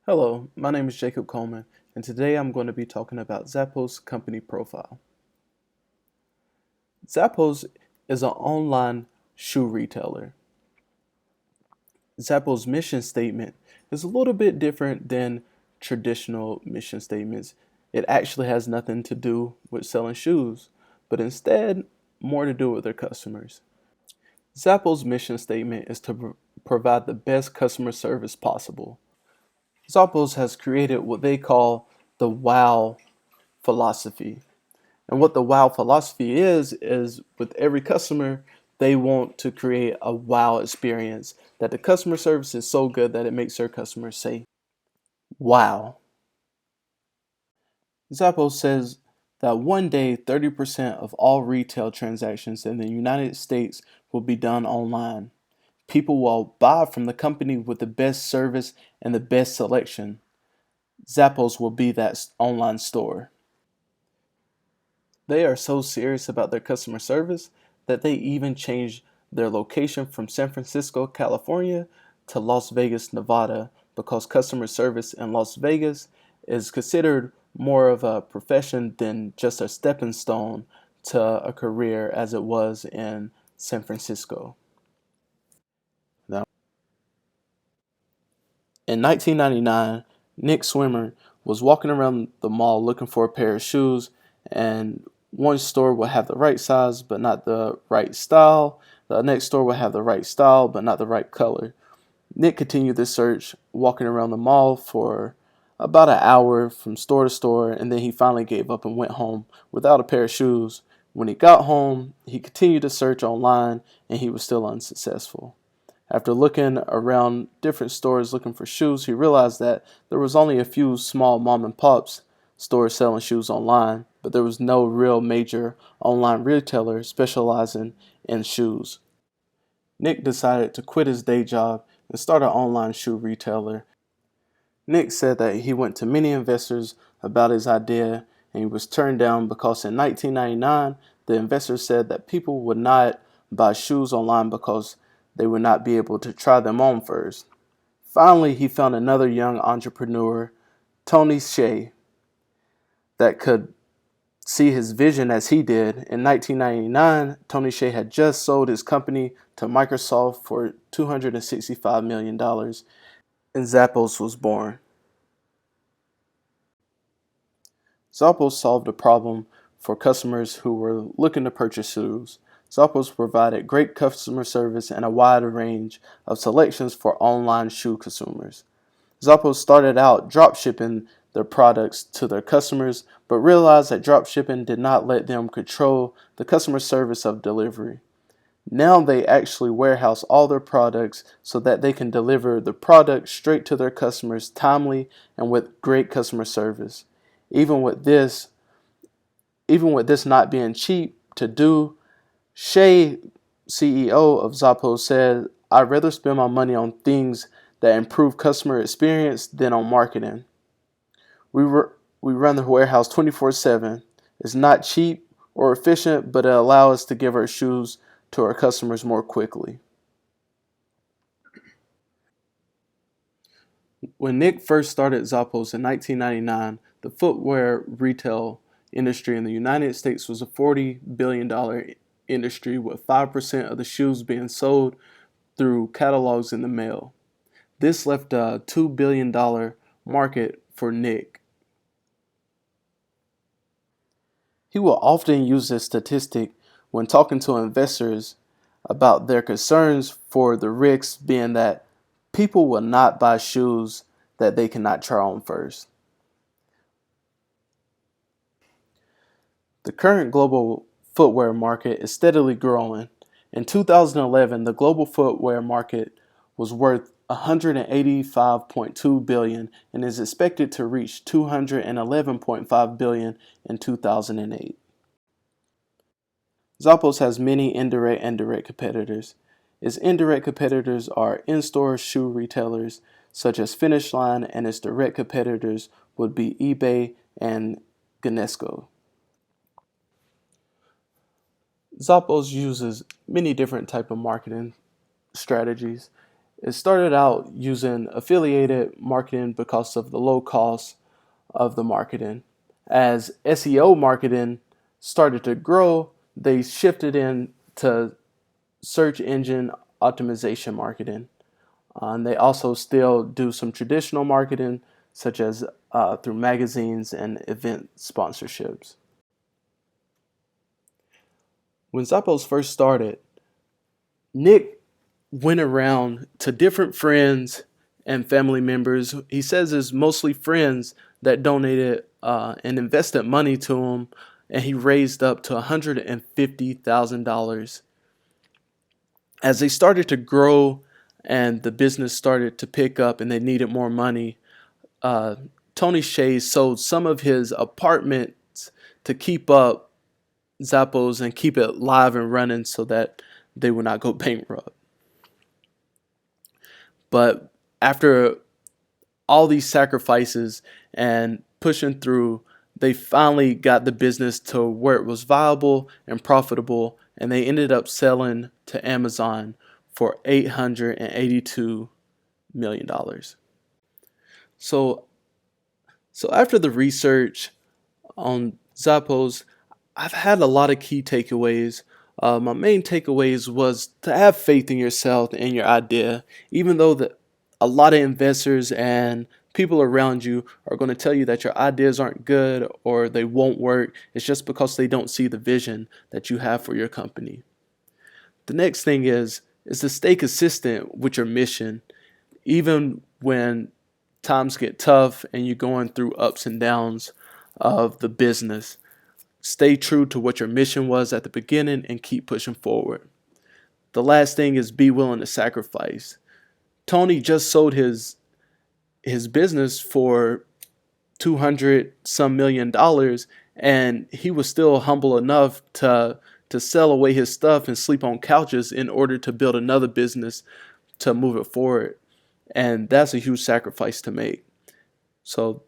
Hello, my name is Jacob Coleman, and today I'm going to be talking about Zappos company profile. Zappos is an online shoe retailer. Zappos' mission statement is a little bit different than traditional mission statements. It actually has nothing to do with selling shoes, but instead more to do with their customers. Zappos' mission statement is to provide the best customer service possible. Zappos has created what they call the WOW philosophy. And what the wow philosophy is with every customer, they want to create a wow experience, that the customer service is so good that it makes their customers say, wow. Zappos says that one day 30% of all retail transactions in the United States will be done online. People will buy from the company with the best service and the best selection. Zappos will be that online store. They are so serious about their customer service that they even changed their location from San Francisco, California to Las Vegas, Nevada, because customer service in Las Vegas is considered more of a profession than just a stepping stone to a career as it was in San Francisco. Now, in 1999, Nick Swimmer was walking around the mall looking for a pair of shoes, and one store would have the right size but not the right style. The next store would have the right style but not the right color. Nick continued this search, walking around the mall for about an hour from store to store, and then he finally gave up and went home without a pair of shoes. When he got home, he continued to search online, and he was still unsuccessful. After looking around different stores looking for shoes, he realized that there was only a few small mom and pops stores selling shoes online, but there was no real major online retailer specializing in shoes. Nick decided to quit his day job and start an online shoe retailer. Nick said that he went to many investors about his idea and he was turned down because in 1999 the investors said that people would not buy shoes online because they would not be able to try them on first. Finally, he found another young entrepreneur, Tony Hsieh, that could see his vision as he did. In 1999, Tony Hsieh had just sold his company to Microsoft for $265 million, and Zappos was born. Zappos solved a problem for customers who were looking to purchase shoes. Zappos provided great customer service and a wide range of selections for online shoe consumers. Zappos started out drop shipping their products to their customers, but realized that drop shipping did not let them control the customer service of delivery. Now they actually warehouse all their products so that they can deliver the product straight to their customers timely and with great customer service. Even with this, even with this not being cheap to do, Shay, CEO of Zappos, said, "I'd rather spend my money on things that improve customer experience than on marketing. We, we run the warehouse 24/7. It's not cheap or efficient, but it allows us to give our shoes to our customers more quickly." When Nick first started Zappos in 1999, the footwear retail industry in the United States was a $40 billion industry with 5% of the shoes being sold through catalogs in the mail. This left a $2 billion market for Nick. He will often use this statistic when talking to investors about their concerns for the risks being that people will not buy shoes that they cannot try on first. The current global footwear market is steadily growing. In 2011, the global footwear market was worth 185.2 billion and is expected to reach 211.5 billion in 2008. Zappos has many indirect and direct competitors. Its indirect competitors are in-store shoe retailers such as Finish Line, and its direct competitors would be eBay and Genesco. Zappos uses many different type of marketing strategies. It started out using affiliated marketing because of the low cost of the marketing. As SEO marketing started to grow, they shifted into search engine optimization marketing. And they also still do some traditional marketing, such as through magazines and event sponsorships. When Zappos first started, Nick went around to different friends and family members. He says it's mostly friends that donated and invested money to him, and he raised up to $150,000. As they started to grow and the business started to pick up and they needed more money, uh, Tony Hsieh sold some of his apartments to keep up Zappos and keep it live and running so that they would not go bankrupt. But after all these sacrifices and pushing through, they finally got the business to where it was viable and profitable, and they ended up selling to Amazon for $882 million. So, so after the research on Zappos, I've had a lot of key takeaways. My main takeaways was to have faith in yourself and your idea, even though a lot of investors and people around you are going to tell you that your ideas aren't good or they won't work. It's just because they don't see the vision that you have for your company. The next thing is to stay consistent with your mission, even when times get tough and you're going through ups and downs of the business. Stay true to what your mission was at the beginning and keep pushing forward. The last thing is be willing to sacrifice. Tony just sold his business for 200 some $1 million, and he was still humble enough to sell away his stuff and sleep on couches in order to build another business to move it forward. And that's a huge sacrifice to make. So